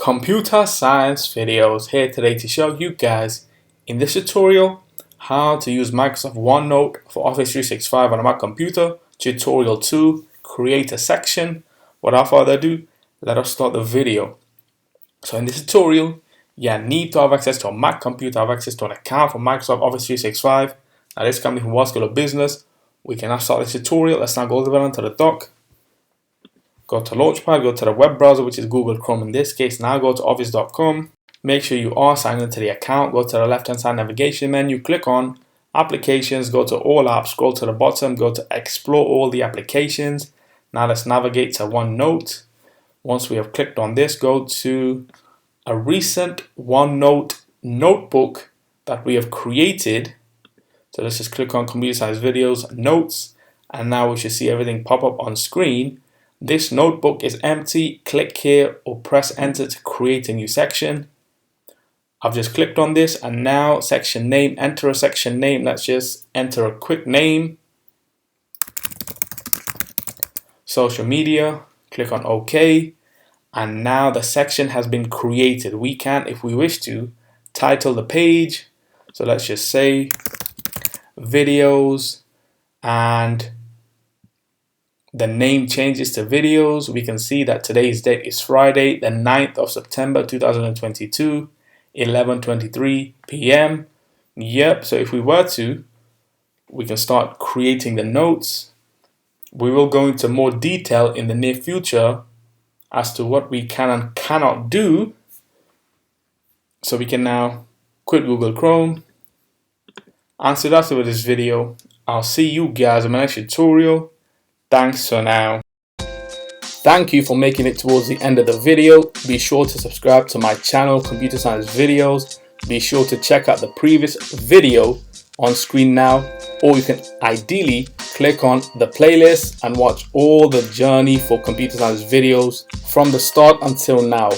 Computer Science Videos here today to show you guys in this tutorial how to use Microsoft OneNote for Office 365 on a Mac computer. Tutorial 2, create a section. Without further ado, let us start the video. So in this tutorial, you need to have access to a Mac computer, have access to an account for Microsoft Office 365. Now this coming from World School of Business. We can now start this tutorial. Let's now go all the way onto the dock. Go to Launchpad, go to the web browser, which is Google Chrome in this case. Now go to office.com. Make sure you are signed into the account. Go to the left hand side navigation menu, click on Applications, go to All Apps, scroll to the bottom, go to Explore all the applications. Now let's navigate to OneNote. Once we have clicked on this, go to a recent OneNote notebook that we have created. So let's just click on ComputerScienceVideos, Notes, and now we should see everything pop up on screen. This notebook is empty. Click here or press enter to create a new section. I've just clicked on this and now section name, enter a section name. Let's just enter a quick name. Social media, click on OK. And now the section has been created. We can, if we wish to, title the page. So let's just say videos, and the name changes to videos. We can see that today's date is Friday, the 9th of September 2022, 11:23 p.m. Yep, so if we were to, we can start creating the notes. We will go into more detail in the near future as to what we can and cannot do. So we can now quit Google Chrome. And so that's it with this video. I'll see you guys in my next tutorial. Thanks for now. Thank you for making it towards the end of the video. Be sure to subscribe to my channel, Computer Science Videos. Be sure to check out the previous video on screen now, or you can ideally click on the playlist and watch all the journey for Computer Science Videos from the start until now.